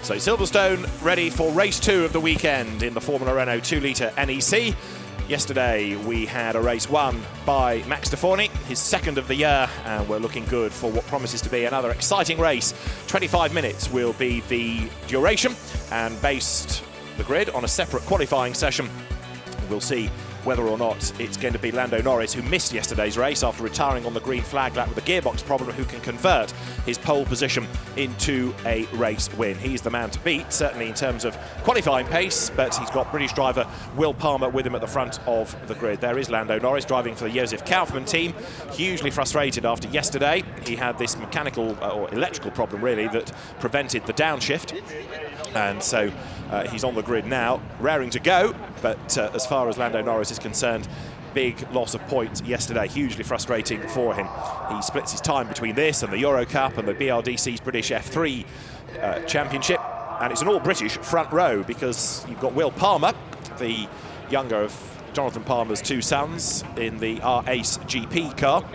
So Silverstone ready for race 2 of the weekend in the Formula Renault 2-litre NEC. Yesterday we had a race won by Max Deforny, his second of the year, and we're looking good for what promises to be another exciting race. 25 minutes will be the duration, and based the grid on a separate qualifying session, we'll see whether or not it's going to be Lando Norris, who missed yesterday's race after retiring on the green flag lap with a gearbox problem, who can convert his pole position into a race win. He's the man to beat, certainly in terms of qualifying pace, but he's got British driver Will Palmer with him at the front of the grid. There is Lando Norris driving for the Josef Kaufmann team, hugely frustrated after yesterday. He had this mechanical or electrical problem, really, that prevented the downshift. And so he's on the grid now, raring to go, but as far as Lando Norris is concerned, big loss of points yesterday, hugely frustrating for him. He splits his time between this and the Euro Cup and the BRDC's British F3 Championship, and it's an all-British front row because you've got Will Palmer, the younger of Jonathan Palmer's two sons, in the R-Ace GP car.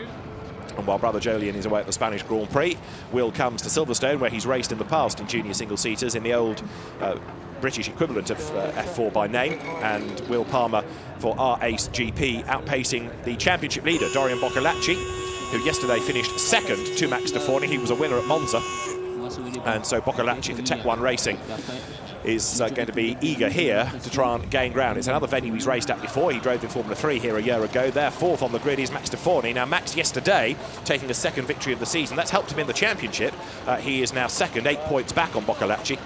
And while brother Jolyon is away at the Spanish Grand Prix, Will comes to Silverstone, where he's raced in the past in junior single-seaters in the old British equivalent of F4 by name, and Will Palmer for R-Ace GP, outpacing the championship leader, Dorian Boccolacci, who yesterday finished second to Max Deforny. He was a winner at Monza. And so Boccolacci for Tech 1 Racing is going to be eager here to try and gain ground. It's another venue he's raced at before. He drove in Formula 3 here a year ago. Their fourth on the grid is Max Deforny. Now, Max yesterday taking a second victory of the season. That's helped him in the championship. He is now second, 8 points back on Boccolacci.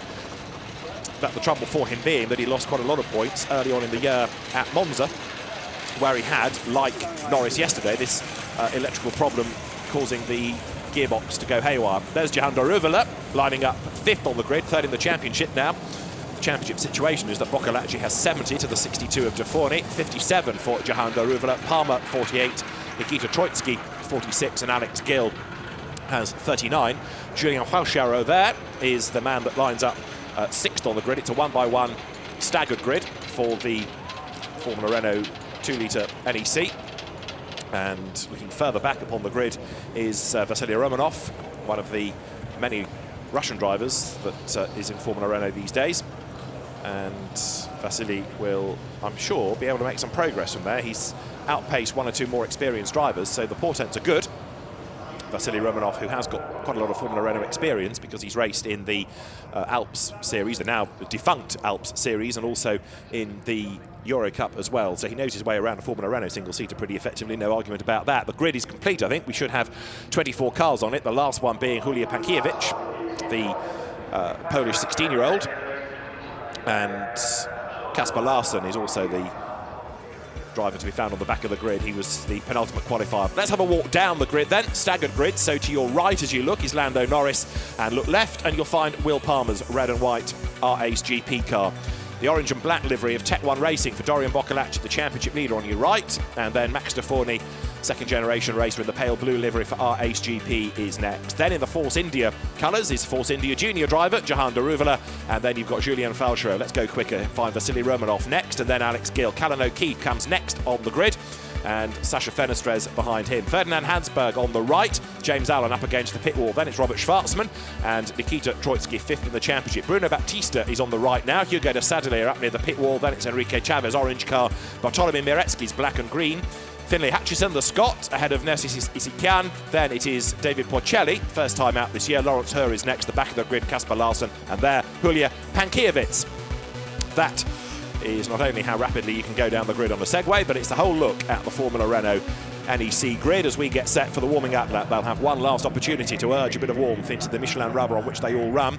But the trouble for him being that he lost quite a lot of points early on in the year at Monza, where he had, like Norris yesterday, this electrical problem causing the gearbox to go haywire. There's Jehan Daruvala lining up fifth on the grid, third in the championship now. The championship situation is that Boccolacci has 70 to the 62 of Deforny, 57 for Jehan Daruvala, Palmer 48, Nikita Troitsky 46, and Alex Gill has 39. Julien Falcharo there is the man that lines up sixth on the grid. It's a one-by-one staggered grid for the Formula Renault 2-litre NEC. And looking further back upon the grid is Vasily Romanov, one of the many Russian drivers that is in Formula Renault these days. And Vasily will, I'm sure, be able to make some progress from there. He's outpaced one or two more experienced drivers, so the portents are good. Vasily Romanov, who has got quite a lot of Formula Renault experience because he's raced in the Alps series, the now defunct Alps series, and also in the Euro Cup as well. So he knows his way around a Formula Renault single-seater pretty effectively, no argument about that. The grid is complete, I think. We should have 24 cars on it, the last one being Julia Pankiewicz, the Polish 16-year-old. And Kasper Larsson is also the driver to be found on the back of the grid. He was the penultimate qualifier. Let's have a walk down the grid then, staggered grid. So to your right as you look is Lando Norris, and look left and you'll find Will Palmer's red and white R-Ace GP car. The orange and black livery of Tech 1 Racing for Dorian Boccolacci, the championship leader, on your right, and then Max Deforny, second generation racer, in the pale blue livery for R-Ace GP is next. Then in the Force India colours is Force India junior driver Jehan Daruvala, and then you've got Julien Falcharo. Let's go quicker, find Vasily Romanov next, and then Alex Gill. Callan O'Keefe comes next on the grid, and Sasha Fenestrez behind him. Ferdinand Hansberg on the right, James Allen up against the pit wall. Then it's Robert Schwarzman and Nikita Troitsky fifth in the championship. Bruno Baptista is on the right now. Hugo de Sadelier up near the pit wall. Then it's Enrique Chavez, orange car. Bartolomé Miretsky's black and green. Finlay Hutchison, the Scot, ahead of Nersis Isikian. Then it is David Porcelli, first time out this year. Lawrence Herr is next, the back of the grid, Kasper Larsson, and there, Julia Pankiewicz. That is not only how rapidly you can go down the grid on the Segway, but it's the whole look at the Formula Renault NEC grid as we get set for the warming up lap. They'll have one last opportunity to urge a bit of warmth into the Michelin rubber on which they all run.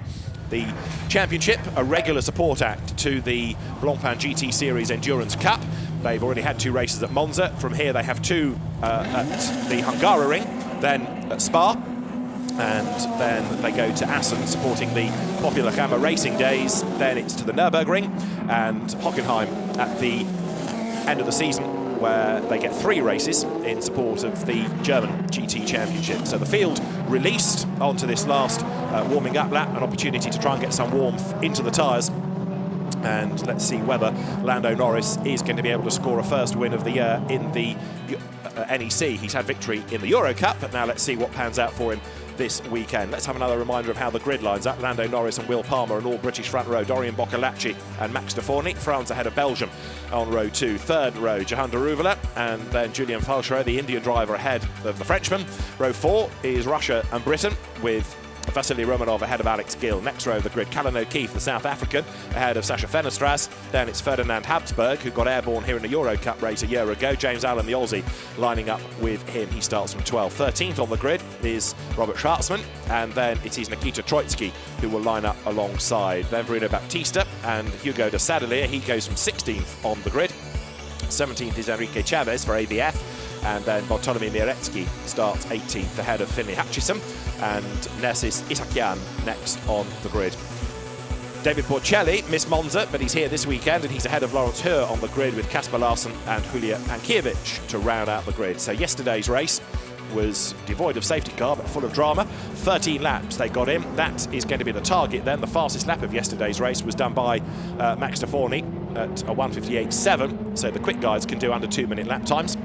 The championship, a regular support act to the Blancpain GT Series Endurance Cup. They've already had 2 races at Monza. From here they have 2 at the Hungaroring, then at Spa, and then they go to Assen supporting the popular Gamma Racing Days. Then it's to the Nürburgring and Hockenheim at the end of the season, where they get 3 races in support of the German GT Championship. So the field released onto this last warming up lap, an opportunity to try and get some warmth into the tyres. And let's see whether Lando Norris is going to be able to score a first win of the year in the NEC. He's had victory in the Euro Cup, but now let's see what pans out for him this weekend. Let's have another reminder of how the grid lines up. Lando Norris and Will Palmer on all British front row. Dorian Boccolacci and Max Deforny. France ahead of Belgium on row 2. Third row, Jahan Daruvala, and then Julien Falchereau, the Indian driver, ahead of the Frenchman. Row 4 is Russia and Britain, with Vasily Romanov ahead of Alex Gill. Next row of the grid, Callan O'Keefe, the South African, ahead of Sasha Fenestras. Then it's Ferdinand Habsburg, who got airborne here in the Euro Cup race a year ago. James Allen, the Aussie, lining up with him. He starts from 12th. 13th on the grid is Robert Schwartzman, and then it is Nikita Troitsky who will line up alongside. Then Bruno Baptista and Hugo de Sadelier. He goes from 16th on the grid. 17th is Enrique Chavez for ABF. And then Bartolomei Miretsky starts 18th ahead of Finlay Hutchison, and Nersis Isakian next on the grid. David Porcelli missed Monza, but he's here this weekend, and he's ahead of Lawrence Heur on the grid with Kasper Larsen and Julia Pankiewicz to round out the grid. So yesterday's race was devoid of safety car, but full of drama. 13 laps they got in. That is going to be the target then. The fastest lap of yesterday's race was done by Max Deforny at a 1:58.7, so the quick guys can do under 2-minute lap times.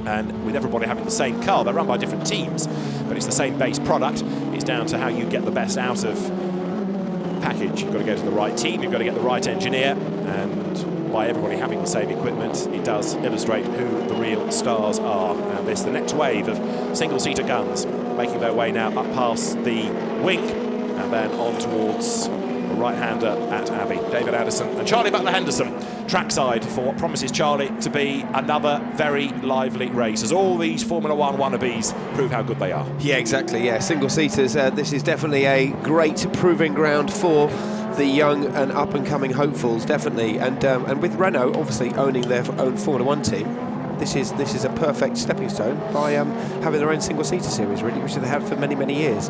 And with everybody having the same car, they're run by different teams, but it's the same base product. It's down to how you get the best out of the package. You've got to go to the right team, you've got to get the right engineer, and by everybody having the same equipment, it does illustrate who the real stars are. And there's the next wave of single-seater guns making their way now up past the wing and then on towards the right-hander at Abbey. David Addison and Charlie Butler-Henderson trackside for what promises Charlie to be another very lively race, as all these Formula One wannabes prove how good they are. Yeah, exactly, yeah. Single-seaters, this is definitely a great proving ground for the young and up-and-coming hopefuls, definitely. And with Renault obviously owning their own Formula One team, this is a perfect stepping stone by having their own single-seater series, really, which they have for many, many years.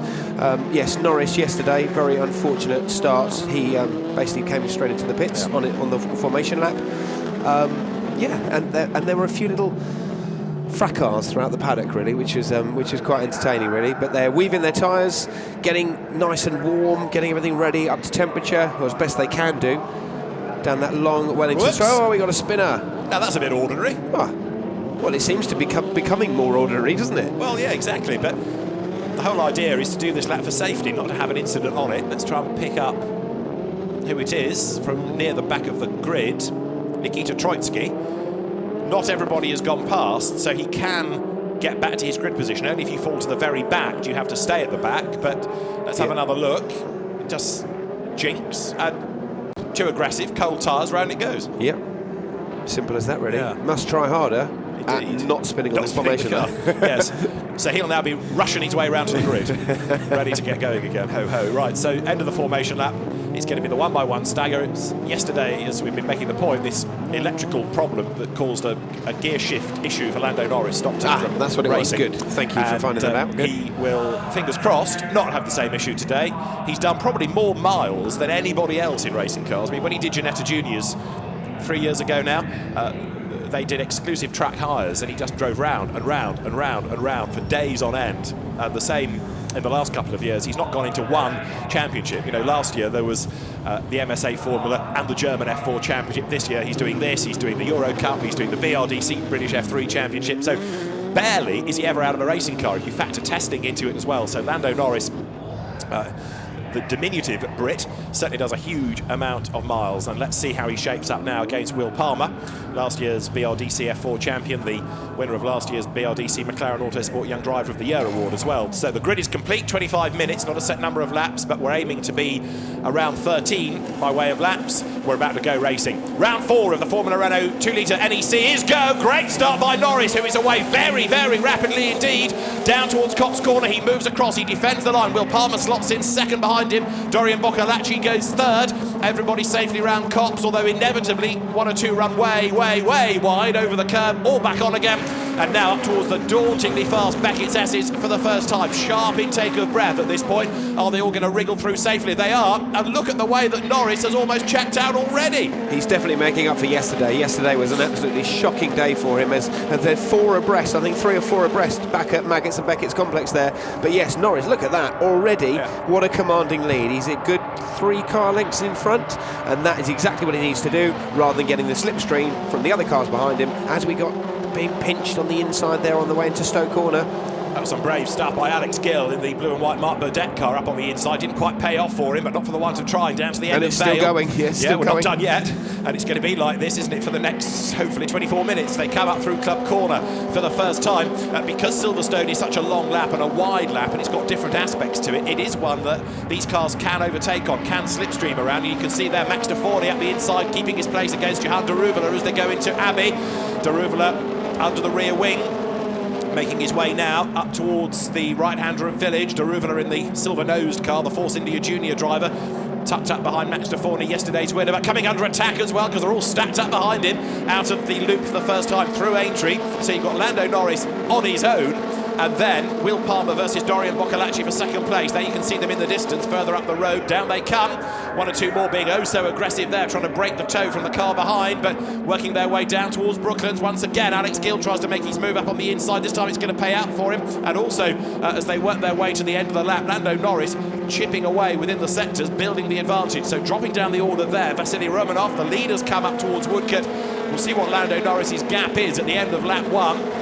Yes, Norris yesterday, very unfortunate start. He basically came straight into the pits on the formation lap. And there were a few little fracas throughout the paddock, really, which was quite entertaining, really. But they're weaving their tyres, getting nice and warm, getting everything ready up to temperature, or as best they can do, down that long Wellington straight. Oh, we got a spinner. Now that's a bit ordinary. Oh. Well, it seems to be becoming more ordinary, doesn't it? Well, yeah, exactly. But the whole idea is to do this lap for safety, not to have an incident on it. Let's try and pick up who it is from near the back of the grid. Nikita Troitsky. Not everybody has gone past, so he can get back to his grid position. Only if you fall to the very back do you have to stay at the back. But let's have another look. Just jinx. Too aggressive, cold tyres, round it goes. Yep. Simple as that, really. Yeah. Must try harder. Not spinning on this formation. Yes. So he'll now be rushing his way around to the grid, ready to get going again. Ho ho. Right. So end of the formation lap. It's going to be the one-by-one stagger. Yesterday, as we've been making the point, this electrical problem that caused a gear shift issue for Lando Norris stopped him from that's what it racing. Was. Good. Thank you for finding that out. Good. He will, fingers crossed, not have the same issue today. He's done probably more miles than anybody else in racing cars. I mean, when he did Ginetta Juniors 3 years ago now, they did exclusive track hires, and he just drove round and round and round and round for days on end. The same in the last couple of years. He's not gone into one championship. You know, last year there was the MSA Formula and the German F4 Championship. This year he's doing this, he's doing the Euro Cup, he's doing the BRDC British F3 Championship. So barely is he ever out of a racing car if you factor testing into it as well. So Lando Norris, the diminutive Brit, certainly does a huge amount of miles, and let's see how he shapes up now against Will Palmer, last year's BRDC F4 champion, the winner of last year's BRDC McLaren Autosport Young Driver of the Year award as well. So the grid is complete, 25 minutes, not a set number of laps, but we're aiming to be around 13 by way of laps. We're about to go racing. Round 4 of the Formula Renault 2-litre NEC is go. Great start by Norris, who is away very, very rapidly indeed. Down towards Copse Corner, he moves across, he defends the line. Will Palmer slots in second behind him. Dorian Boccolacci goes third. Everybody safely round Copse, although inevitably one or two run way, way, way wide over the curb, all back on again. And now up towards the dauntingly fast Beckett's S's for the first time. Sharp intake of breath at this point. Are they all going to wriggle through safely? They are. And look at the way that Norris has almost checked out already. He's definitely making up for yesterday. Yesterday was an absolutely shocking day for him, as they're 4 abreast, I think 3 or 4 abreast back at Maggots and Beckett's complex there. But yes, Norris, look at that already. Yeah. What a commanding lead. He's a good 3 car lengths in front, and that is exactly what he needs to do, rather than getting the slipstream from the other cars behind him, as we got being pinched on the inside there on the way into Stoke Corner. That was some brave stuff by Alex Gill in the blue and white Mark Burdett car up on the inside. Didn't quite pay off for him, but not for the want of trying. Down to the end and of it's Vale. still going. Yes, yeah, we're not done yet. And it's going to be like this, isn't it, for the next, hopefully, 24 minutes. They come up through Club Corner for the first time. Because Silverstone is such a long lap and a wide lap, and it's got different aspects to it, it is one that these cars can overtake on, can slipstream around. And you can see there Max de Forney up the inside, keeping his place against Johan de Reuveler as they go into Abbey. De Reuveler under the rear wing, making his way now up towards the right-hander of Village. De Reuveler in the silver-nosed car, the Force India Junior driver, tucked up behind Max de Forney, yesterday's winner, but coming under attack as well because they're all stacked up behind him out of the loop for the first time through Aintree. So you've got Lando Norris on his own, and then Will Palmer versus Dorian Boccolacci for second place. There you can see them in the distance, further up the road. Down they come. One or two more being oh so aggressive there, trying to break the toe from the car behind, but working their way down towards Brooklands. Once again, Alex Gill tries to make his move up on the inside. This time it's going to pay out for him. And also, as they work their way to the end of the lap, Lando Norris chipping away within the sectors, building the advantage. So dropping down the order there, Vasily Romanov. The leaders come up towards Woodcote. We'll see what Lando Norris's gap is at the end of lap 1.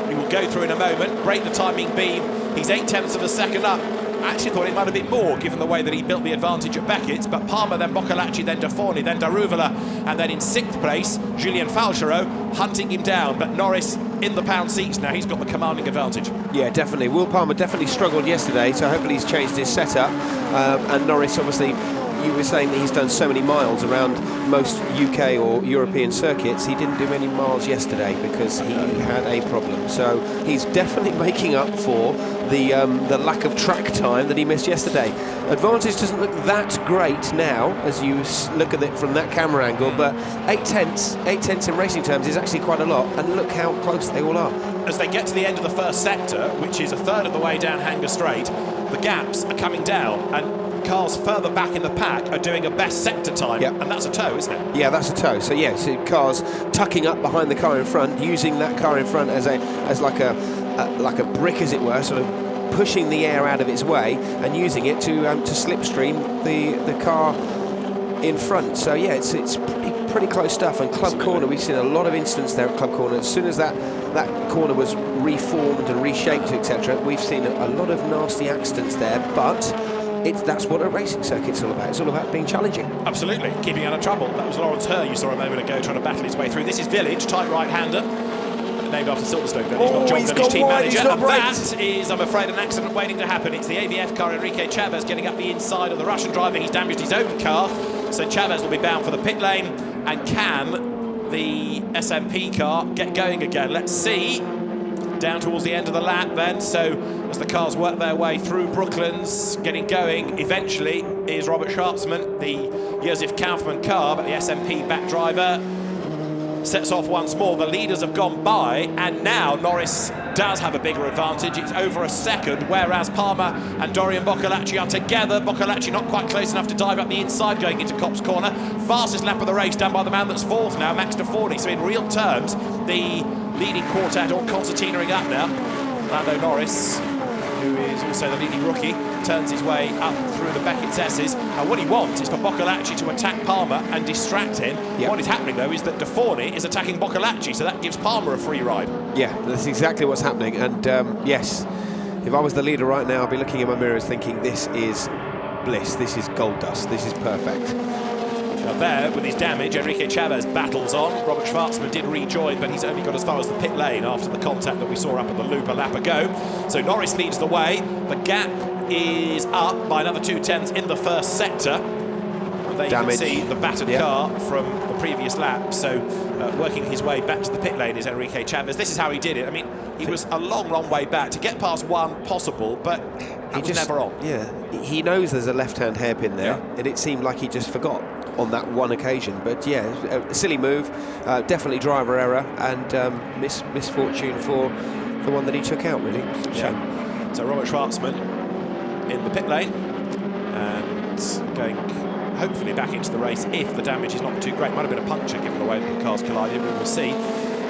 He will go through in a moment, break the timing beam. He's 0.8 of a second up. I actually thought it might have been more, given the way that he built the advantage at Beckett's. But Palmer, then Boccolacci, then de Forney, then de Reuveler, and then in 6th place, Julien Falchereau hunting him down. But Norris in the pound seats now. He's got the commanding advantage. Yeah, definitely. Will Palmer definitely struggled yesterday, so hopefully he's changed his setup. And Norris, obviously, you were saying that he's done so many miles around most UK or European circuits. He didn't do any miles yesterday because he had a problem. So he's definitely making up for the lack of track time that he missed yesterday. Advantage doesn't look that great now as you look at it from that camera angle, but 8/10 in racing terms is actually quite a lot. And look how close they all are. As they get to the end of the first sector, which is a third of the way down Hanger Straight, the gaps are coming down, and cars further back in the pack are doing a best sector time, yep. And that's a tow, isn't it? Yeah, that's a tow. So yeah, so cars tucking up behind the car in front, using that car in front as like a brick, as it were, sort of pushing the air out of its way and using it to slipstream the car in front. So yeah, it's pretty close stuff. And Club Corner, we've seen a lot of incidents there at Club Corner. As soon as that corner was reformed and reshaped, etc., we've seen a lot of nasty accidents there. But that's what a racing circuit's all about. It's all about being challenging. Absolutely, keeping out of trouble. That was Lawrence Herr you saw a moment ago trying to battle his way through. This is Village, tight right-hander, named after Silverstone Village, not John Village, team manager. And that is, I'm afraid, an accident waiting to happen. It's the AVF car, Enrique Chavez, getting up the inside of the Russian driver. He's damaged his own car, so Chavez will be bound for the pit lane. And can the SMP car get going again? Let's see. Down towards the end of the lap then, so as the cars work their way through Brooklands, getting going eventually is Robert Schwartzman, the Josef Kaufmann car, but the SMP back driver sets off once more. The leaders have gone by, and now Norris does have a bigger advantage. It's over a second, whereas Palmer and Dorian Boccolacci are together. Boccolacci not quite close enough to dive up the inside going into Copse Corner. Fastest lap of the race done by the man that's fourth now, Max de Forney. So in real terms, the leading quartet all concertinaing up now. Lando Norris, who is also the leading rookie, turns his way up through the Beckett's S's. And what he wants is for Boccolacci to attack Palmer and distract him. Yep. What is happening, though, is that de Forney is attacking Boccolacci, so that gives Palmer a free ride. Yeah, that's exactly what's happening. And yes, if I was the leader right now, I'd be looking in my mirrors thinking, this is bliss, this is gold dust, this is perfect. Now there, with his damage, Enrique Chavez battles on. Robert Schwartzman did rejoin, but he's only got as far as the pit lane after the contact that we saw up at the loop a lap ago. So Norris leads the way. The gap is up by another 2/10 in the first sector. And there you can see the battered car from the previous lap. So working his way back to the pit lane is Enrique Chavez. This is how he did it. I mean, he was a long way back to get past one possible, but he was never on. Yeah, he knows there's a left-hand hairpin there, and it seemed like he just forgot on that one occasion. But yeah, a silly move, definitely driver error, and misfortune for the one that he took out, really. Yeah. So Robert Schwartzman in the pit lane and going hopefully back into the race if the damage is not too great. Might have been a puncture given the way that the cars collided, we will see.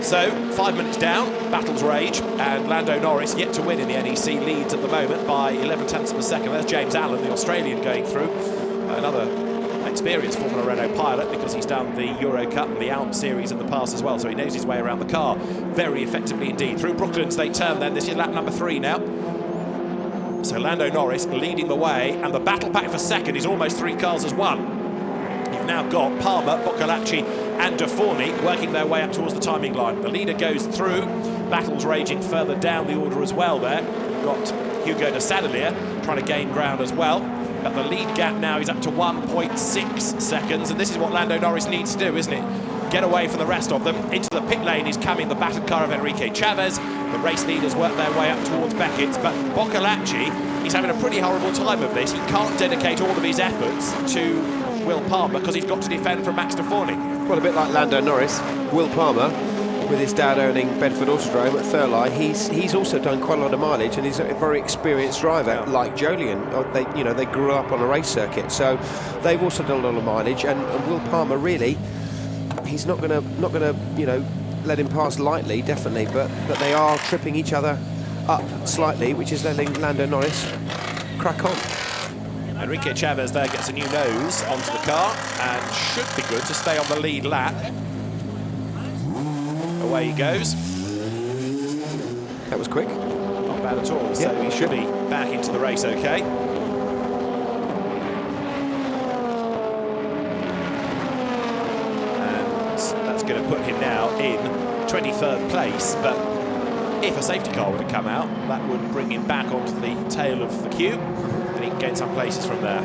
So 5 minutes down, battles rage, and Lando Norris, yet to win in the NEC, leads at the moment by 0.11 of a second. There's James Allen, the Australian, going through. Another experienced Formula Renault pilot because he's done the Euro Cup and the Alp Series in the past as well, so he knows his way around the car very effectively indeed. Through Brooklands they turn then. This is lap number 3 now. So Lando Norris leading the way, and the battle pack for second is almost 3 cars as one. You've now got Palmer, Boccolacci and De Forni working their way up towards the timing line. The leader goes through, battles raging further down the order as well there. You've got Hugo de Sadelier trying to gain ground as well. But the lead gap now is up to 1.6 seconds, and this is what Lando Norris needs to do, isn't it? Get away from the rest of them. Into the pit lane is coming the battered car of Enrique Chavez. The race leaders work their way up towards Beckett's, but Boccolacci, he's having a pretty horrible time of this. He can't dedicate all of his efforts to Will Palmer because he's got to defend from Max de Forni. Well, a bit like Lando Norris, Will Palmer, with his dad owning Bedford Autodrome at Thurley, he's also done quite a lot of mileage, and he's a very experienced driver, like Jolyon. They grew up on a race circuit, so they've also done a lot of mileage. And Will Palmer, really, he's not gonna let him pass lightly, definitely, but they are tripping each other up slightly, which is letting Lando Norris crack on. Enrique Chavez there gets a new nose onto the car and should be good to stay on the lead lap. Away he goes. That was quick. Not bad at all, so yeah, he should be back into the race okay. And that's going to put him now in 23rd place, but if a safety car were to come out, that would bring him back onto the tail of the queue, and he can gain some places from there.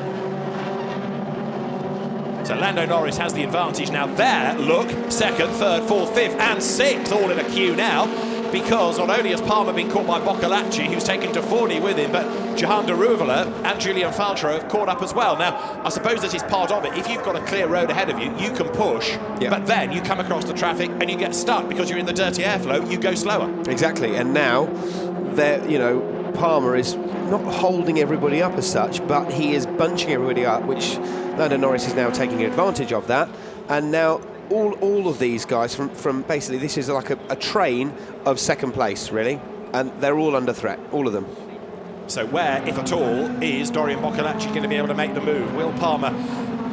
So Lando Norris has the advantage now there. Look, 2nd, 3rd, 4th, 5th and 6th all in a queue now, because not only has Palmer been caught by Boccolacci, who's taken De Forni with him, but Jehan de Reuveler and Julian Faltro have caught up as well. Now, I suppose this is part of it. If you've got a clear road ahead of you, you can push, but then you come across the traffic and you get stuck because you're in the dirty airflow, you go slower. Exactly, and now, Palmer is not holding everybody up as such, but he is bunching everybody up, which Lando Norris is now taking advantage of that. And now all of these guys from basically, this is like a train of 2nd place, really, and they're all under threat, all of them. So where, if at all, is Dorian Boccolacci going to be able to make the move? Will Palmer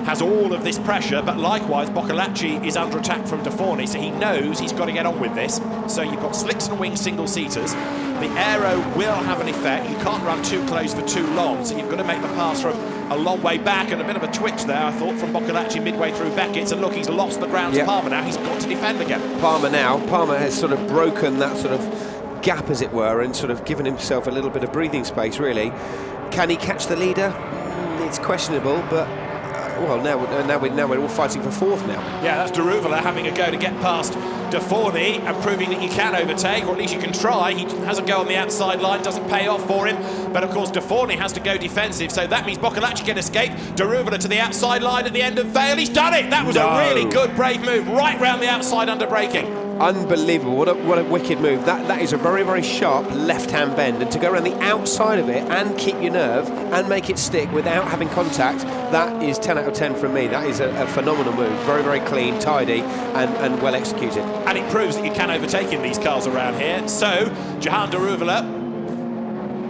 has all of this pressure, but likewise Boccolacci is under attack from De Forni, so he knows he's got to get on with this. So you've got slicks and wing single-seaters. The aero will have an effect. You can't run too close for too long, so you've got to make the pass from a long way back, and a bit of a twitch there, I thought, from Boccolacci midway through Beckett's, and look, he's lost the ground to Palmer now. He's got to defend again. Palmer has sort of broken that sort of gap, as it were, and sort of given himself a little bit of breathing space, really. Can he catch the leader? It's questionable, but well, now we're all fighting for 4th now. Yeah, that's de Reuveler having a go to get past De Forni and proving that you can overtake, or at least you can try. He has a go on the outside line, doesn't pay off for him, but of course De Forni has to go defensive, so that means Boccolacci can escape. De Reuveler to the outside line at the end of Vale. He's done it! That was a really good, brave move, right round the outside under braking. Unbelievable, what a wicked move. That is a very, very sharp left-hand bend, and to go around the outside of it and keep your nerve and make it stick without having contact, that is 10 out of 10 from me. That is a phenomenal move. Very, very clean, tidy and well executed. And it proves that you can overtake in these cars around here. So, Jehan de Reuveler,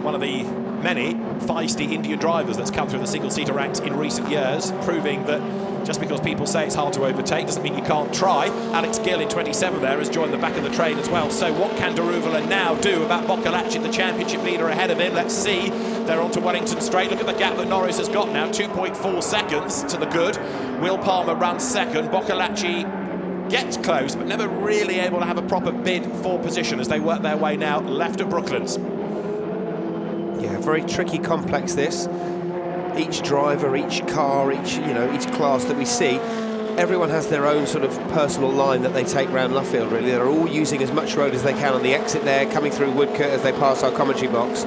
one of the many feisty Indian drivers that's come through the single-seater ranks in recent years, proving that just because people say it's hard to overtake doesn't mean you can't try. Alex Gill in 27 there has joined the back of the train as well. So what can de Reuveler now do about Boccolacci, the championship leader ahead of him? Let's see. They're on to Wellington Straight. Look at the gap that Norris has got now, 2.4 seconds to the good. Will Palmer runs 2nd. Boccolacci gets close, but never really able to have a proper bid for position as they work their way now left of Brooklands. Yeah, very tricky, complex this. Each driver, each car, each class that we see, everyone has their own sort of personal line that they take round Luffield, really. They're all using as much road as they can on the exit there, coming through Woodcote as they pass our commentary box.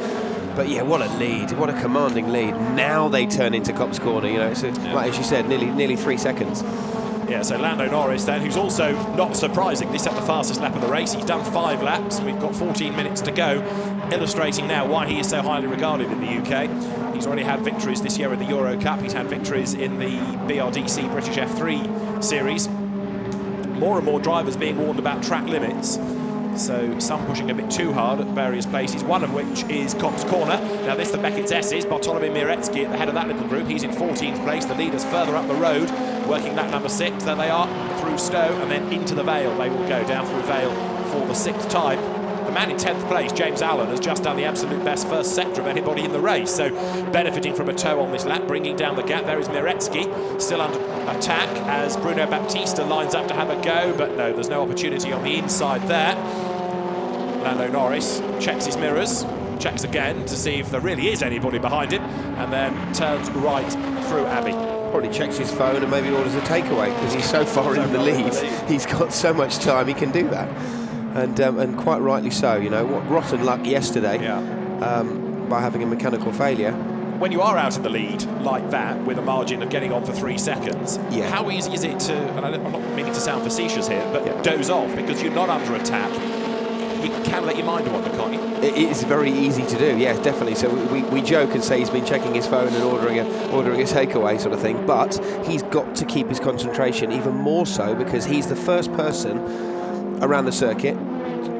But yeah, what a lead, what a commanding lead. Now they turn into Copse Corner, it's like as you said, nearly 3 seconds. Yeah, so Lando Norris then, who's also, not surprising, this set the fastest lap of the race. He's done 5 laps, and we've got 14 minutes to go, illustrating now why he is so highly regarded in the UK. He's already had victories this year in the Euro Cup. He's had victories in the BRDC British F3 series. More and more drivers being warned about track limits. So some pushing a bit too hard at various places, one of which is Cox Corner. Now this, the Beckett's S's, Bartolomei Miretsky at the head of that little group. He's in 14th place. The leaders further up the road, working lap number 6. There they are, through Stowe, and then into the Vale. They will go down through Vale for the 6th time. The man in 10th place, James Allen, has just done the absolute best first sector of anybody in the race, so benefiting from a tow on this lap, bringing down the gap. There is Miretsky, still under attack as Bruno Baptista lines up to have a go, but no, there's no opportunity on the inside there. Lando Norris checks his mirrors, checks again to see if there really is anybody behind him, and then turns right through Abbey. Probably checks his phone and maybe orders a takeaway because he's so far in the lead. He's got so much time, he can do that. And quite rightly so, you know, what rotten luck yesterday by having a mechanical failure. When you are out in the lead like that, with a margin of getting on for 3 seconds, how easy is it to, and I'm not meaning to sound facetious here, but doze off because you're not under attack? You can let your mind wander, can't you? It is very easy to do, yes, definitely. So we joke and say he's been checking his phone and ordering a takeaway sort of thing, but he's got to keep his concentration even more so because he's the first person around the circuit.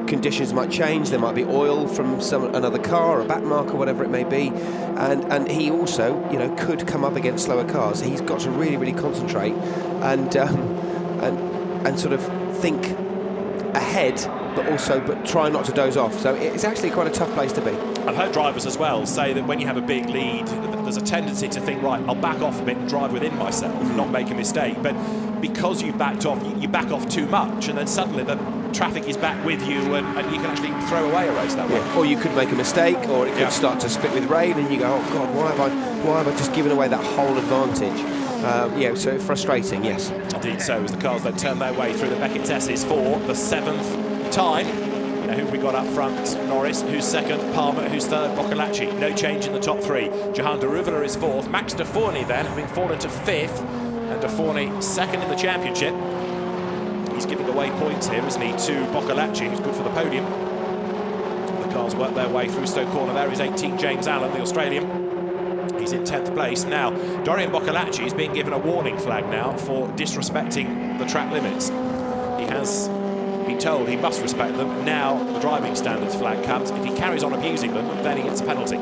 Conditions might change, there might be oil from another car, a back mark or whatever it may be, and he also, you know, could come up against slower cars. He's got to really concentrate and sort of think ahead, but try not to doze off. So it's actually quite a tough place to be. I've heard drivers as well say that when you have a big lead, there's a tendency to think, right, I'll back off a bit and drive within myself, not make a mistake. But because you've backed off, you back off too much, and then suddenly the traffic is back with you, and you can actually throw away a race that way. Or you could make a mistake, or it could start to spit with rain, and you go, oh God, why have I just given away that whole advantage? So frustrating, yes. Indeed so, as the cars then turn their way through the Beckett's S's for the 7th time. Now, who've we got up front? Norris, who's second, Palmer, who's third, Boccolacci. No change in the top 3. Johan de Ruvela is 4th. Max de Forney then, having fallen to 5th, and de Forney second in the championship. He's giving away points here, isn't he, to Boccolacci, who's good for the podium. The cars work their way through Stowe Corner. There is 18, James Allen, the Australian. He's in 10th place. Now, Dorian Boccolacci is being given a warning flag now for disrespecting the track limits. He has been told he must respect them. Now the driving standards flag comes. If he carries on abusing them, then he gets a penalty.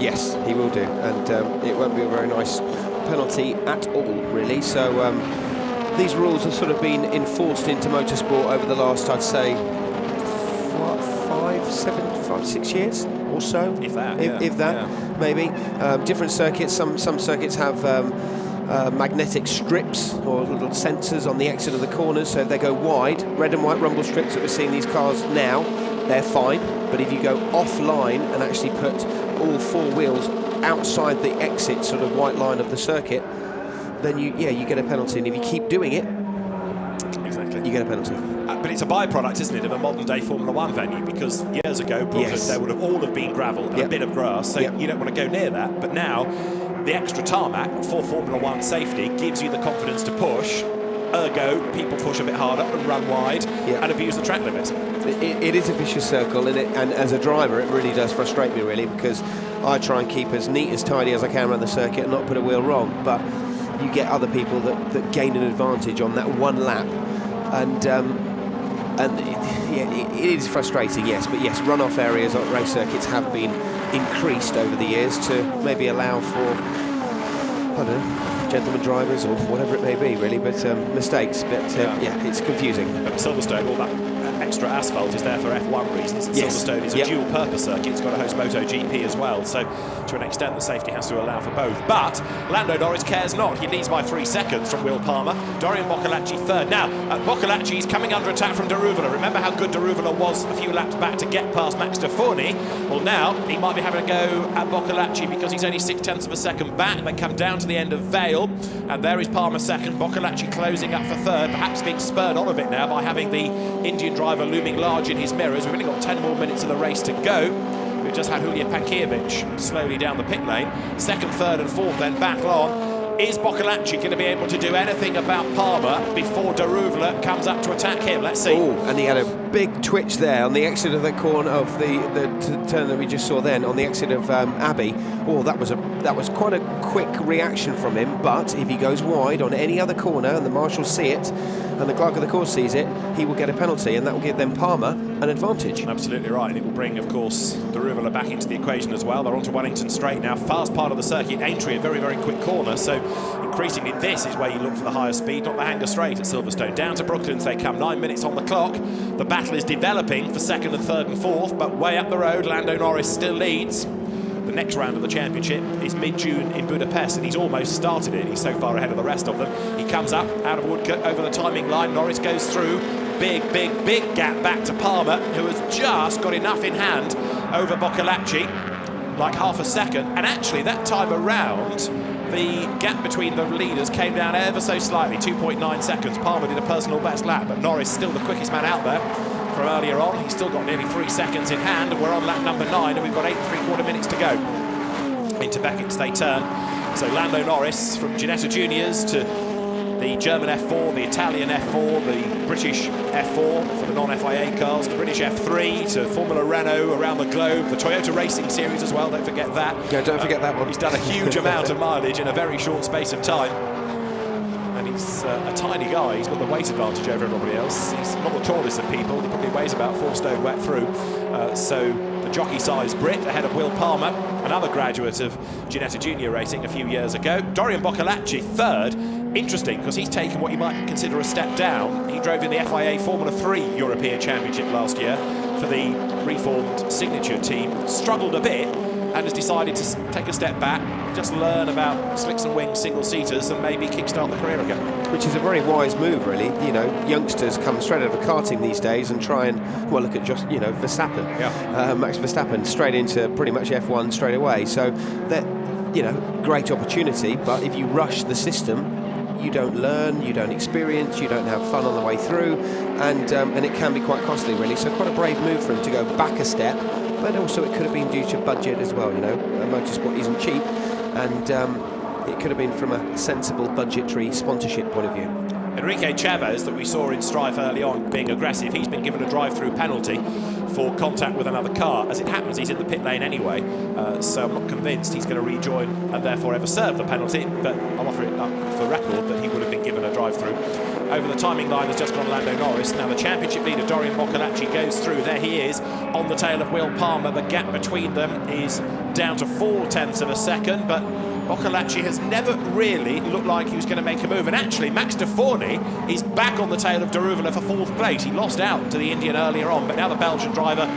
Yes, he will do, and it won't be a very nice penalty at all, really. So these rules have sort of been enforced into motorsport over the last, I'd say, 6 years or so. If that, maybe. Different circuits. Some circuits have magnetic strips or little sensors on the exit of the corners, so if they go wide, red and white rumble strips that we're seeing these cars now, they're fine. But if you go offline and actually put all 4 wheels outside the exit sort of white line of the circuit, then you get a penalty. And if you keep doing it, you get a penalty. But it's a byproduct, isn't it, of a modern-day Formula 1 venue, because years ago, there would have all have been gravel and a bit of grass, so you don't want to go near that. But now, the extra tarmac for Formula 1 safety gives you the confidence to push, ergo, people push a bit harder and run wide and abuse the track limits. It is a vicious circle, and as a driver, it really does frustrate me, really, because I try and keep as neat, as tidy as I can around the circuit and not put a wheel wrong, but you get other people that gain an advantage on that one lap. And it is frustrating, yes, but yes, runoff areas on race circuits have been increased over the years to maybe allow for, I don't know, gentlemen drivers or whatever it may be, really, but mistakes. But it's confusing. But Silverstone, all that extra asphalt is there for F1 reasons. Silverstone is a dual-purpose circuit. It's got to host MotoGP as well, so to an extent the safety has to allow for both. But Lando Norris cares not. He leads by 3 seconds from Will Palmer. Dorian Boccolacci third. Now, Boccolacci is coming under attack from de Ruvela. Remember how good de Ruvela was a few laps back to get past Max de Forney? Well, now he might be having a go at Boccolacci because he's only 0.6 of a second back. They come down to the end of Vale, and there is Palmer second. Boccolacci closing up for third, perhaps being spurred on a bit now by having the Indian driver looming large in his mirrors. We've only got 10 more minutes of the race to go. We've just had Julia Pakiewicz slowly down the pit lane. Second, third and fourth then back on. Is Boccolacci going to be able to do anything about Palmer before de Ruvela comes up to attack him? Let's see. Oh, and he had a big twitch there on the exit of the corner of the turn that we just saw then, on the exit of Abbey. Oh, that was quite a quick reaction from him, but if he goes wide on any other corner and the marshals see it and the clerk of the course sees it, he will get a penalty, and that will give them Palmer an advantage. Absolutely right, and it will bring, of course, the Ruvula back into the equation as well. They're onto Wellington Straight now, fast part of the circuit. Aintree, a very, very quick corner, so increasingly this is where you look for the higher speed, not the Hanger Straight at Silverstone. Down to Brooklands they come, 9 minutes on the clock. The battle is developing for second and third and fourth, but way up the road, Lando Norris still leads. The next round of the championship is mid-June in Budapest, and he's almost started it. He's so far ahead of the rest of them. He comes up out of Woodcote over the timing line. Norris goes through. Big gap back to Palmer, who has just got enough in hand over Boccolacci, like half a second. And actually, that time around, the gap between the leaders came down ever so slightly, 2.9 seconds. Palmer did a personal best lap, but Norris still the quickest man out there from earlier on. He's still got nearly 3 seconds in hand, and we're on lap number 9, and we've got 8 3/4 minutes to go. Into Beckett's they turn. So Lando Norris from Ginetta Juniors to the German F4, the Italian F4, the British F4 for the non-FIA cars, the British F3 to Formula Renault around the globe, the Toyota Racing Series as well, don't forget that. Yeah, don't forget that one. He's done a huge amount of mileage in a very short space of time. And he's a tiny guy, he's got the weight advantage over everybody else. He's not the tallest of people, he probably weighs about 4 stone wet through. So the jockey-sized Brit ahead of Will Palmer, another graduate of Ginetta Junior Racing a few years ago. Dorian Boccolacci third. Interesting, because he's taken what you might consider a step down. He drove in the FIA Formula 3 European Championship last year for the reformed Signature team. Struggled a bit and has decided to take a step back, just learn about slicks and wings single-seaters and maybe kickstart the career again. Which is a very wise move, really. You know, youngsters come straight out of karting these days and try and, well, look at just, you know, Verstappen. Yeah. Max Verstappen, straight into pretty much F1 straight away. So, that, you know, great opportunity, but if you rush the system, you don't learn, you don't experience, you don't have fun on the way through, and it can be quite costly, really. So quite a brave move for him to go back a step, but also it could have been due to budget as well. You know, motorsport isn't cheap, and it could have been from a sensible budgetary sponsorship point of view. Enrique Chavez, that we saw in strife early on being aggressive, he's been given a drive-through penalty for contact with another car. As it happens, he's in the pit lane anyway, so I'm not convinced he's going to rejoin and therefore ever serve the penalty, but I'll offer it up for record that he would have been given a drive-through. Over the timing line has just gone Lando Norris. Now the championship leader, Dorian Boccolacci, goes through. There he is, on the tail of Will Palmer. The gap between them is down to 0.4 of a second, but Boccolacci has never really looked like he was going to make a move. And actually, Max de Forny is back on the tail of de Ruvula for 4th place. He lost out to the Indian earlier on, but now the Belgian driver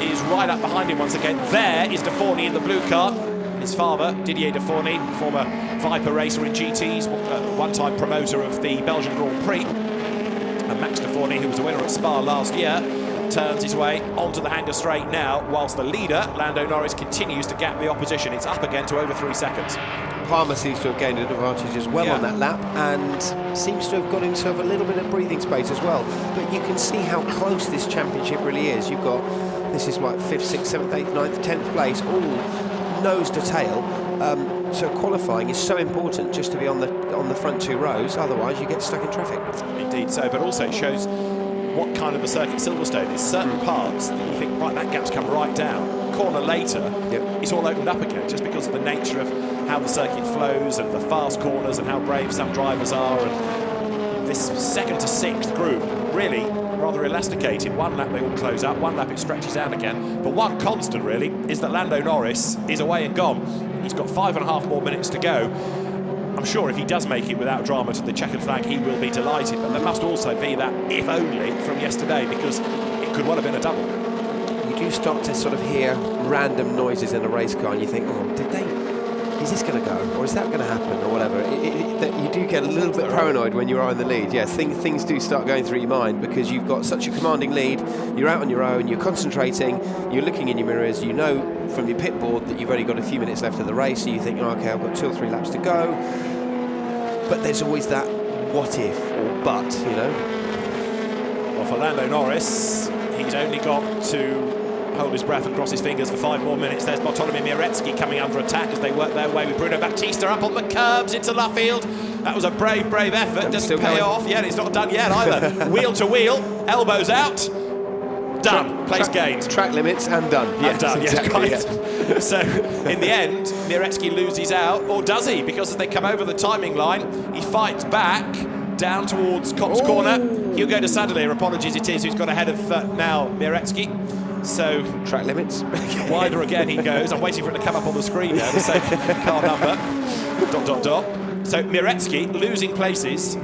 is right up behind him once again. There is de Forny in the blue car. His father, Didier de Forny, former Viper racer in GTs, one-time promoter of the Belgian Grand Prix. And Max de Forny, who was a winner at Spa last year, turns his way onto the Hanger Straight now, whilst the leader, Lando Norris, continues to gap the opposition. It's up again to over 3 seconds. Palmer seems to have gained an advantage as well on that lap, and seems to have got himself a little bit of breathing space as well. But you can see how close this championship really is. You've got, this is what, 5th, 6th, 7th, 8th, 9th, 10th place, all nose to tail. So qualifying is so important, just to be on the front 2 rows. Otherwise, you get stuck in traffic. Indeed so, but also it shows what kind of a circuit Silverstone is. Certain parts that you think, right, that gap's come right down. Corner later, it's all opened up again, just because of the nature of how the circuit flows and the fast corners and how brave some drivers are. And this 2nd to 6th group really rather elasticated. One lap they all close up, one lap it stretches out again. But one constant really is that Lando Norris is away and gone. He's got 5.5 more minutes to go. I'm sure if he does make it without drama to the checkered flag, he will be delighted. But there must also be that if only from yesterday, because it could well have been a double. You do start to sort of hear random noises in a race car, and you think, oh, is this going to go, or is that going to happen, or whatever. You do get a little bit paranoid when you are in the lead. Yes, things do start going through your mind, because you've got such a commanding lead, you're out on your own, you're concentrating, you're looking in your mirrors, you know from your pit board that you've only got a few minutes left of the race, so you think, oh, okay, I've got 2 or 3 laps to go. But there's always that what if or but, you know. Well, for Lando Norris, he's only got to hold his breath and cross his fingers for 5 more minutes. There's Bartolomei Miretsky coming under attack as they work their way with Bruno Baptista up on the curbs into Luffield. That was a brave effort. Doesn't pay off yet. It's not done yet either. Wheel to wheel, elbows out. Done. Place gained. Track limits and done. And done, exactly. Right. So, in the end, Miretsky loses out, or does he? Because as they come over the timing line, he fights back, down towards Copse Corner. Hugo de Sadelier, apologies it is, who's got ahead of now Miretsky. So track limits. Wider again he goes. I'm waiting for it to come up on the screen now, the same car number. ... So Miretsky losing places,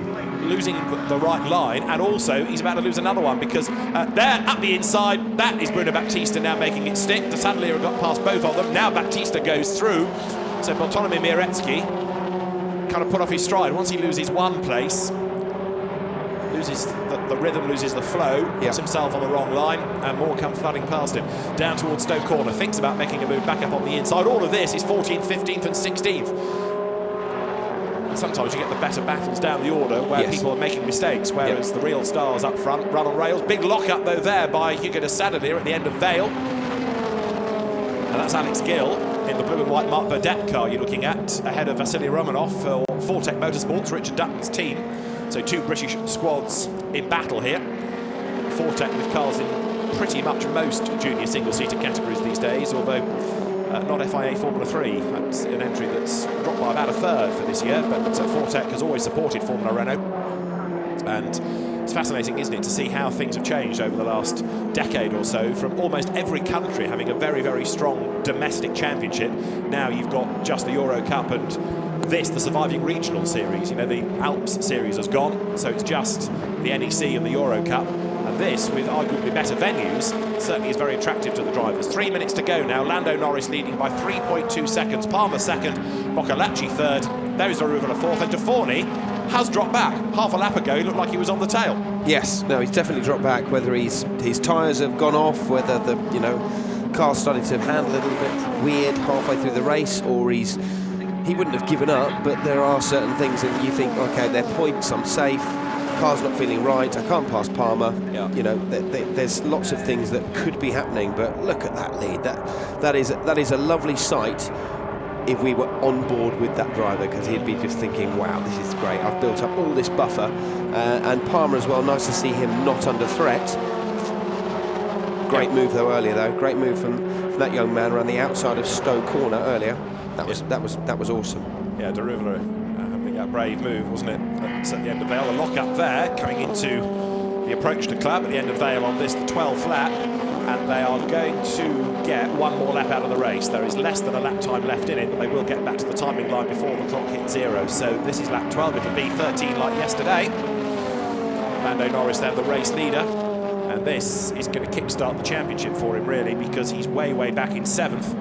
losing the right line, and also he's about to lose another one because there up the inside, that is Bruno Baptista now making it stick. De Sadelier got past both of them. Now Baptista goes through. So Bartolomé Miretsky kind of put off his stride. Once he loses one place, loses the rhythm, loses the flow, puts himself on the wrong line, and more come flooding past him. Down towards Stoke Corner, thinks about making a move back up on the inside. All of this is 14th, 15th and 16th. And sometimes you get the better battles down the order where people are making mistakes, whereas the real stars up front run on rails. Big lock-up, though, there by Hugo de Sadelier at the end of Vale. And that's Alex Gill in the blue and white Marc Burdett car you're looking at, ahead of Vasily Romanov for Fortec Motorsports, Richard Dutton's team. So two British squads in battle here. Fortec with cars in pretty much most junior single-seater categories these days, although not FIA Formula 3. That's an entry that's dropped by about a third for this year, but Fortec has always supported Formula Renault. And it's fascinating, isn't it, to see how things have changed over the last decade or so, from almost every country having a very, very strong domestic championship. Now you've got just the Euro Cup and this, the surviving regional series. You know, the Alps series has gone, so it's just the NEC and the Euro Cup. And this, with arguably better venues, certainly is very attractive to the drivers. 3 minutes to go now. Lando Norris leading by 3.2 seconds. Palmer second, Boccolacci third. There's Daruvalla fourth, and Deforny has dropped back. Half a lap ago, he looked like he was on the tail. Yes, no, he's definitely dropped back. Whether his tyres have gone off, whether the car's starting to handle a little bit weird halfway through the race, or he wouldn't have given up. But there are certain things that you think, okay, they're points, I'm safe. Car's not feeling right, I can't pass Palmer. You know, there's lots of things that could be happening, but look at that lead. That is a lovely sight if we were on board with that driver, because he'd be just thinking, wow, this is great, I've built up all this buffer. And Palmer as well, nice to see him not under threat. Great move though earlier though, great move from that young man around the outside of Stowe Corner earlier. That was awesome. Yeah, Daruvalla having that brave move, wasn't it? At the end of Vale, a lock up there, coming into the approach to club at the end of Vale on this, the 12th lap, and they are going to get one more lap out of the race. There is less than a lap time left in it, but they will get back to the timing line before the clock hits 0. So this is lap 12, it'll be 13 like yesterday. Lando Norris then the race leader, and this is going to kickstart the championship for him really, because he's way back in 7th.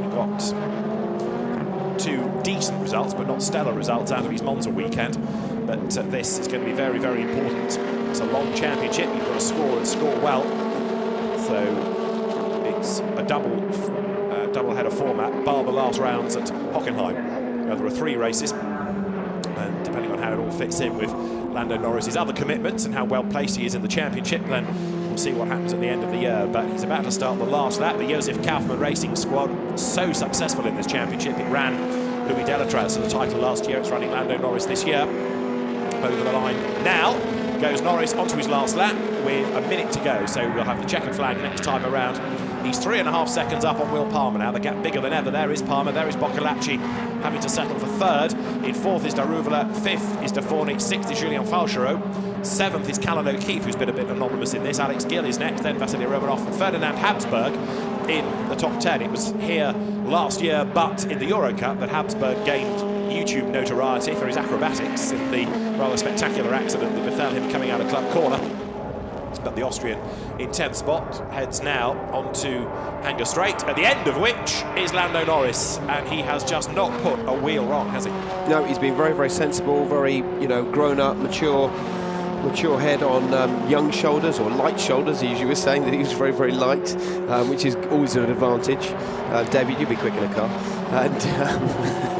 He got two decent results, but not stellar results out of his Monza weekend. But this is going to be very important. It's a long championship, you've got to score and score well. So it's a double header format, bar the last rounds at Hockenheim. Now there are 3 races, and depending on how it all fits in with Lando Norris's other commitments and how well placed he is in the championship, then we'll see what happens at the end of the year. But he's about to start the last lap. The Josef Kaufmann Racing squad, so successful in this championship. It ran Louis Delatraz to the title last year. It's running Lando Norris this year. Over the line now goes Norris onto his last lap with a minute to go, so we'll have the checkered flag next time around. He's 3.5 seconds up on Will Palmer now. The gap bigger than ever. There is Palmer, there is Boccolacci having to settle for 3rd. In 4th is Daruvalla, 5th is Deforny, 6th is Julien Falchereau, 7th is Callan O'Keefe, who's been a bit anonymous in this. Alex Gill is next, then Vasily Romanov and Ferdinand Habsburg in the top 10. It was here last year, but in the Euro Cup, that Habsburg gained YouTube notoriety for his acrobatics in the rather spectacular accident that befell him coming out of Club Corner. But the Austrian in 10th spot heads now onto Hanger Straight, at the end of which is Lando Norris, and he has just not put a wheel wrong, has he? No, he's been very sensible, very grown up, mature head on young shoulders, or light shoulders. As you were saying, that he was very light, which is always an advantage. David, you'd be quick in a car. And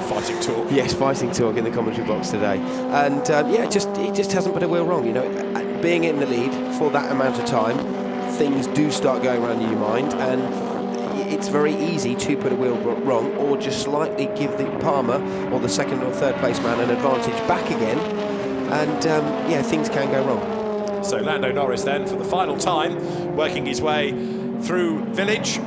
fighting talk. Yes, fighting talk in the commentary box today. And he just hasn't put a wheel wrong. Being in the lead for that amount of time, things do start going around in your mind, and it's very easy to put a wheel wrong, or just slightly give the Palmer or the 2nd or 3rd place man an advantage back again, and things can go wrong. So Lando Norris then, for the final time, working his way through Village,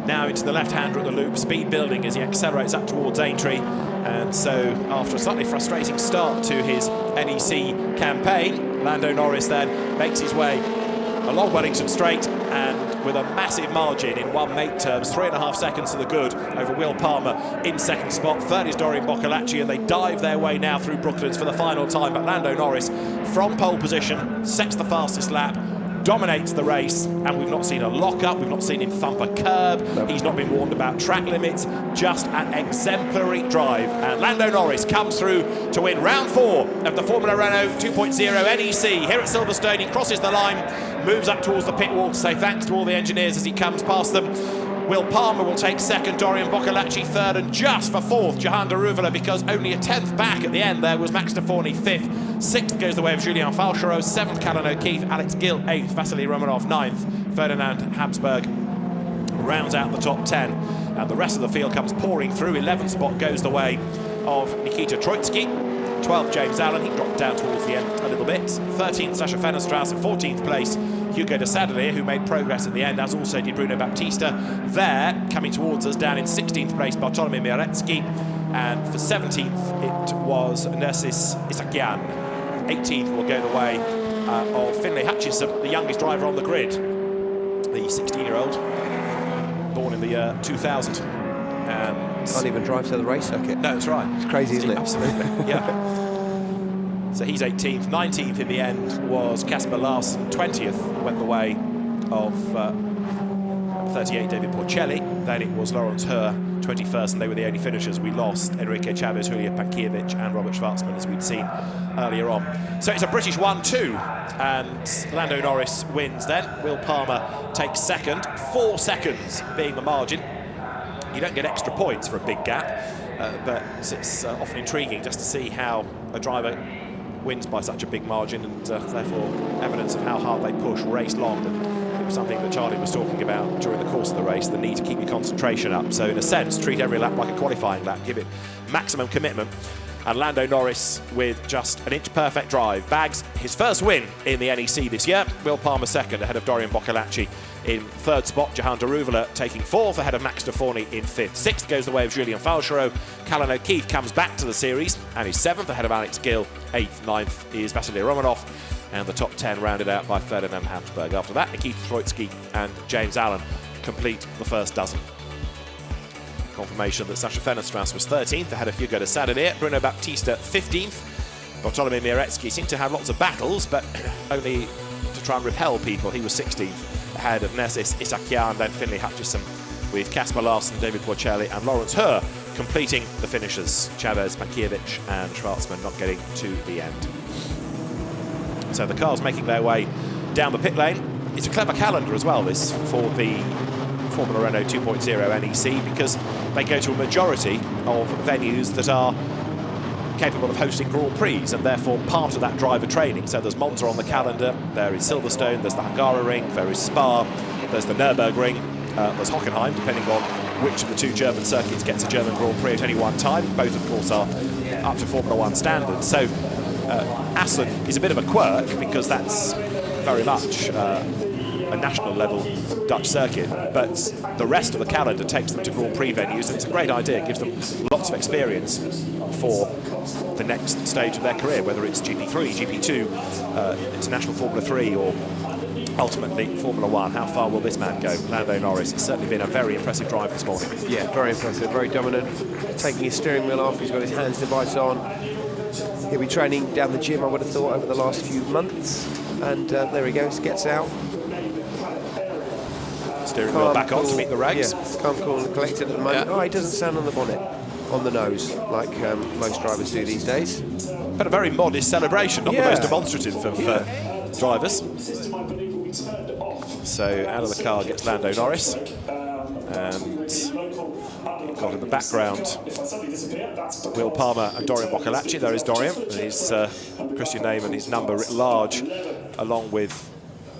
now into the left-hander at the loop, speed building as he accelerates up towards Aintree. And so, after a slightly frustrating start to his NEC campaign, Lando Norris then makes his way along Wellington Straight, and with a massive margin in one mate terms, 3.5 seconds to the good over Will Palmer in second spot. Third is Dorian Boccolacci, and they dive their way now through Brooklands for the final time. But Lando Norris, from pole position, sets the fastest lap, dominates the race, and we've not seen a lock-up, we've not seen him thump a curb, he's not been warned about track limits, just an exemplary drive. And Lando Norris comes through to win round 4 of the Formula Renault 2.0 NEC here at Silverstone. He crosses the line, moves up towards the pit wall to say thanks to all the engineers as he comes past them. Will Palmer will take second, Dorian Boccolacci third, and just for fourth, Jahan Daruvala, because only a 10th back at the end there was Max Stephani fifth. Sixth goes the way of Julien Falchereau, seventh Callan O'Keefe, Alex Gill eighth, Vasily Romanov ninth, Ferdinand Habsburg rounds out the top 10. And the rest of the field comes pouring through. 11th spot goes the way of Nikita Troitsky. 12th, James Allen, he dropped down towards the end a little bit. 13th, Sasha Fennerstrass, in 14th place, Hugo de Sadelier, who made progress in the end, as also did Bruno Baptista. There, coming towards us, down in 16th place, Bartolomei Miretsky. And for 17th, it was Narcis Isakian. 18th will go the way of Finlay Hutchison, the youngest driver on the grid. The 16-year-old, born in the year 2000. And can't even drive to the race circuit. No, that's right. It's crazy, isn't it? Absolutely, yeah. So he's 18th. 19th in the end was Casper Larsen. 20th went the way of 38, David Porcelli. Then it was Lawrence Herr, 21st, and they were the only finishers. We lost Enrique Chavez, Julia Pankiewicz and Robert Schwartzman, as we'd seen earlier on. So it's a British 1-2, and Lando Norris wins then. Will Palmer takes second, 4 seconds being the margin. You don't get extra points for a big gap, but it's often intriguing just to see how a driver wins by such a big margin, and therefore evidence of how hard they push race long. And it was something that Charlie was talking about during the course of the race, the need to keep your concentration up. So in a sense, treat every lap like a qualifying lap, give it maximum commitment. And Lando Norris, with just an inch-perfect drive, bags his first win in the NEC this year. Will Palmer second, ahead of Dorian Boccolacci in third spot. Jahan Daruvala taking fourth, ahead of Max Stephani in fifth. Sixth goes the way of Julien Falchereau. Callan O'Keefe comes back to the series and is seventh, ahead of Alex Gill. Eighth, ninth is Vasily Romanov. And the top 10 rounded out by Ferdinand Habsburg. After that, Nikita Troitsky and James Allen complete the first dozen. Confirmation that Sasha Fennerstrass was 13th, ahead of Hugo de Sadelier. Bruno Baptista 15th. Bartolomei Miretsky seemed to have lots of battles, but only to try and repel people. He was 16th, ahead of Narcis Isakian, then Finlay Hutchison, with Casper Larsen, David Porcelli and Lawrence Herr completing the finishers. Chavez, Pankiewicz and Schwartzman not getting to the end. So the cars making their way down the pit lane. It's a clever calendar as well, this, for the Formula Renault 2.0 NEC, because they go to a majority of venues that are capable of hosting Grand Prix, and therefore part of that driver training. So there's Monza on the calendar, there is Silverstone, there's the Hungaroring, there is Spa, there's the Nürburgring, there's Hockenheim, depending on which of the two German circuits gets a German Grand Prix at any one time. Both, of course, are up to Formula 1 standards. So Assen is a bit of a quirk, because that's very much a national level Dutch circuit, but the rest of the calendar takes them to Grand Prix venues, and it's a great idea. It gives them lots of experience for the next stage of their career, whether it's GP3, GP2, International Formula 3, or ultimately Formula 1. How far will this man go? Lando Norris has certainly been a very impressive drive this morning. Yeah, very impressive, very dominant. Taking his steering wheel off, he's got his hands device on. He'll be training down the gym, I would have thought, over the last few months. And there he goes, gets out. Steering wheel back on to meet the rags. Yeah, calm, cool and collected at the moment. Yeah. Oh, he doesn't sound on the bonnet, on the nose, like most drivers do these days. But a very modest celebration, not the most demonstrative of drivers. So out of the car gets Lando Norris. And you've got in the background Will Palmer and Dorian Boccolacci. There is Dorian, with his Christian name and his number written large, along with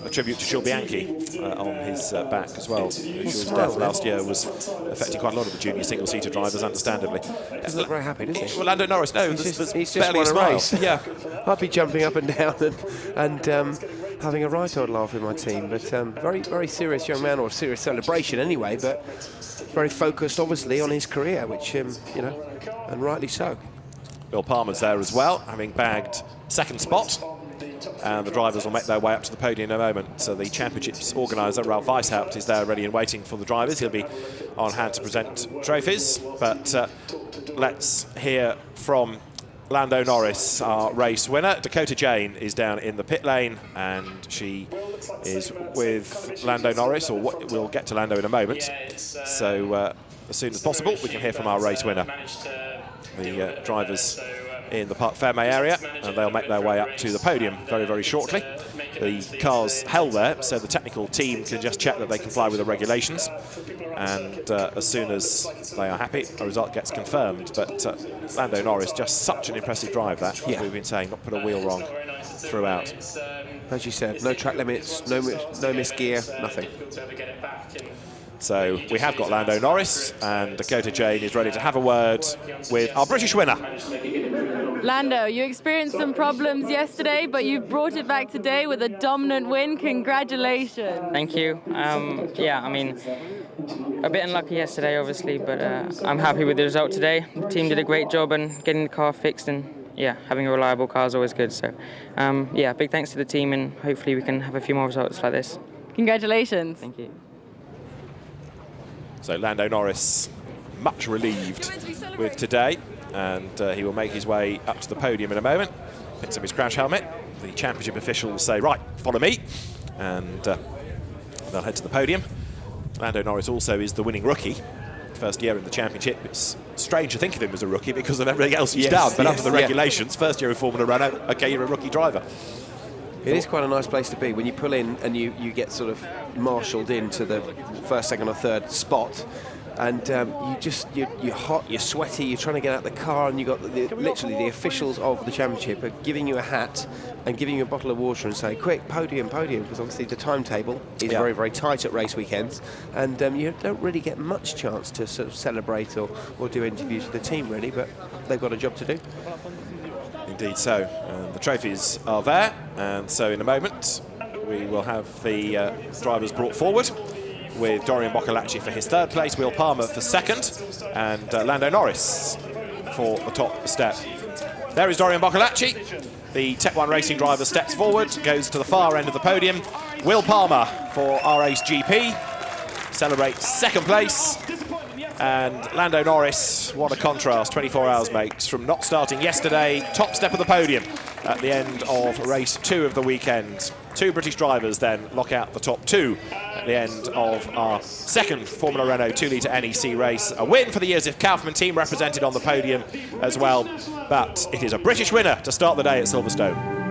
a tribute to Jules Bianchi on his back as well. Jules' death last year was affecting quite a lot of the junior single-seater drivers, understandably. Doesn't look very happy, does he? Well, Lando Norris, no, he's just barely won a smile. race. Yeah, I'd be jumping up and down and having a right old laugh with my team. But very, very serious young man, or a serious celebration anyway, but very focused, obviously, on his career, which, you know, and rightly so. Will Palmer's there as well, having bagged second spot. And the drivers will make their way up to the podium in a moment. So the championship's organiser, Ralph Weishaupt, is there ready and waiting for the drivers. He'll be on hand to present trophies. But let's hear from Lando Norris, our race winner. Dakota Jane is down in the pit lane, and she is with Lando Norris, or we'll get to Lando in a moment. So as soon as possible, we can hear from our race winner. The drivers in the Parc Fermé area, and they'll make their way up to the podium very, very shortly. The car's held there, so the technical team can just check that they comply with the regulations. And as soon as they are happy, a result gets confirmed. But Lando Norris, just such an impressive drive that, we've been saying, not put a wheel wrong throughout. As you said, no track limits, no missed gear, nothing. So we have got Lando Norris, and Dakota Jane is ready to have a word with our British winner. Lando, you experienced some problems yesterday, but you've brought it back today with a dominant win. Congratulations. Thank you. Yeah, I mean, a bit unlucky yesterday, obviously, but I'm happy with the result today. The team did a great job in getting the car fixed, and yeah, having a reliable car is always good. So, yeah, big thanks to the team, and hopefully we can have a few more results like this. Congratulations. Thank you. So Lando Norris, much relieved with today, and he will make his way up to the podium in a moment. Picks up his crash helmet. The championship officials say, right, follow me, and they'll head to the podium. Lando Norris also is the winning rookie. First year in the championship. It's strange to think of him as a rookie because of everything else he's done, but under the regulations, first year in Formula Renault, okay, you're a rookie driver. It is quite a nice place to be when you pull in and you get sort of marshalled into the first, second or third spot, and you're hot, you're sweaty, you're trying to get out the car, and you got literally the officials of the championship are giving you a hat and giving you a bottle of water and saying, quick, podium, podium, because obviously the timetable is very, very tight at race weekends, and you don't really get much chance to sort of celebrate or do interviews with the team really, but they've got a job to do. Indeed so. The trophies are there, and so in a moment we will have the drivers brought forward, with Dorian Boccolacci for his third place, Will Palmer for second, and Lando Norris for the top step. There is Dorian Boccolacci. The Tech 1 Racing driver steps forward, goes to the far end of the podium. Will Palmer for RAce GP celebrates second place. And Lando Norris, what a contrast, 24 hours makes from not starting yesterday, top step of the podium at the end of race 2 of the weekend. Two British drivers then lock out the top 2 at the end of our second Formula Renault 2-litre NEC race. A win for the Josef Kaufmann team, represented on the podium as well, but it is a British winner to start the day at Silverstone.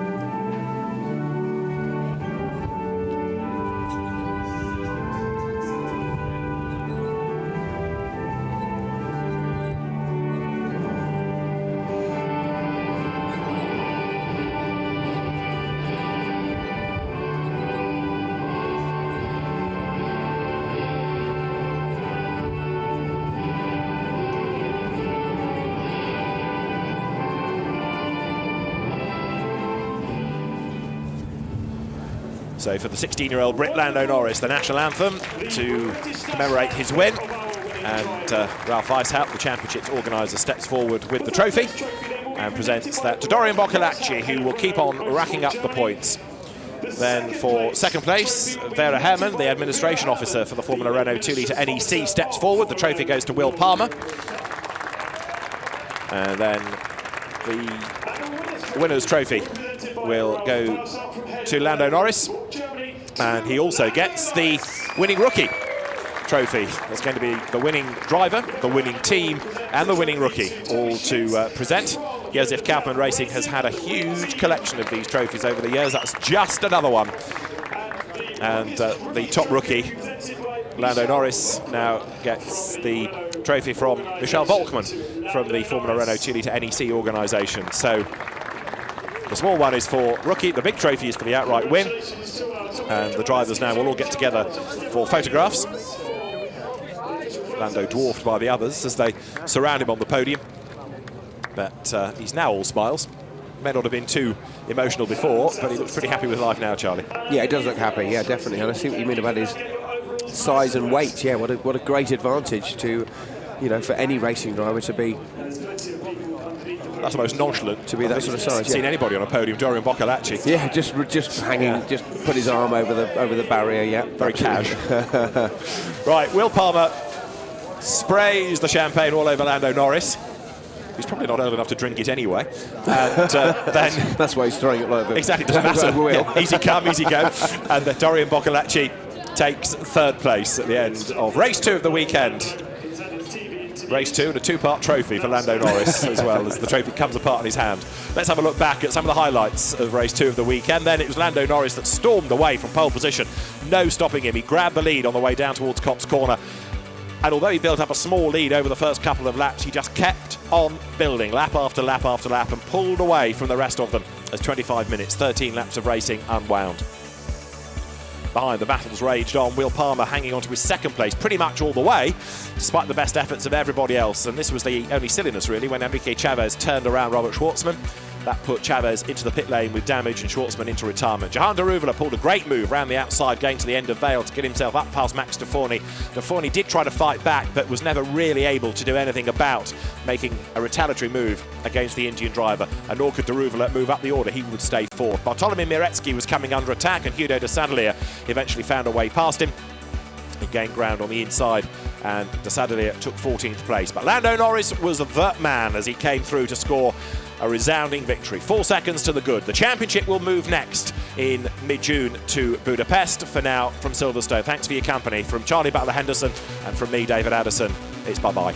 So for the 16-year-old Brit, Lando Norris, the national anthem to commemorate his win. And Ralph Weishaupt, the championship's organiser, steps forward with the trophy and presents that to Dorian Boccolacci, who will keep on racking up the points. Then for second place, Vera Herrmann, the administration officer for the Formula Renault 2-litre NEC, steps forward. The trophy goes to Will Palmer. And then the winner's trophy will go to Lando Norris, and he also gets the winning rookie trophy. There's going to be the winning driver, the winning team, and the winning rookie all to present. Josef Kaufmann Racing has had a huge collection of these trophies over the years. That's just another one. And the top rookie, Lando Norris, now gets the trophy from Michel Volkmann from the Formula Renault 2-litre NEC organisation. So the small one is for rookie, the big trophy is for the outright win, and the drivers now will all get together for photographs. Lando dwarfed by the others as they surround him on the podium, but he's now all smiles. may not have been too emotional before, but he looks pretty happy with life now, Charlie. Yeah, he does look happy. Yeah, definitely. And I see what you mean about his size and weight. Yeah, what a great advantage to, you know, for any racing driver to be. That's the most nonchalant to be that sort of size. I've seen anybody on a podium. Dorian Boccolacci. Yeah, just hanging, just put his arm over the barrier. Yeah, very cash. Right, Will Palmer sprays the champagne all over Lando Norris. He's probably not old enough to drink it anyway. And then that's why he's throwing it all over. Exactly, doesn't matter. Yeah, easy come, easy go. And Dorian Boccolacci takes third place at the end of race 2 of the weekend. Race 2 and a 2-part trophy for Lando Norris as well, as the trophy comes apart in his hand. Let's have a look back at some of the highlights of race 2 of the weekend. Then it was Lando Norris that stormed away from pole position. No stopping him. He grabbed the lead on the way down towards Copse Corner. And although he built up a small lead over the first couple of laps, he just kept on building lap after lap after lap and pulled away from the rest of them as 25 minutes, 13 laps of racing unwound. Behind, the battles raged on. Will Palmer hanging on to his second place pretty much all the way, despite the best efforts of everybody else. And this was the only silliness, really, when Enrique Chavez turned around Robert Schwartzman. That put Chavez into the pit lane with damage and Schwartzman into retirement. Jahan Daruvala pulled a great move round the outside, going to the end of Vale to get himself up past Max Deforny. Deforny did try to fight back, but was never really able to do anything about making a retaliatory move against the Indian driver. And nor could Daruvala move up the order. He would stay fourth. Bartolomé Miretsky was coming under attack, and Hugo de Sadelier eventually found a way past him. He gained ground on the inside, and de Sadelier took 14th place. But Lando Norris was the man as he came through to score a resounding victory. 4 seconds to the good. The championship will move next in mid-June to Budapest. For now, from Silverstone, thanks for your company. From Charlie Butler-Henderson and from me, David Addison, it's bye-bye.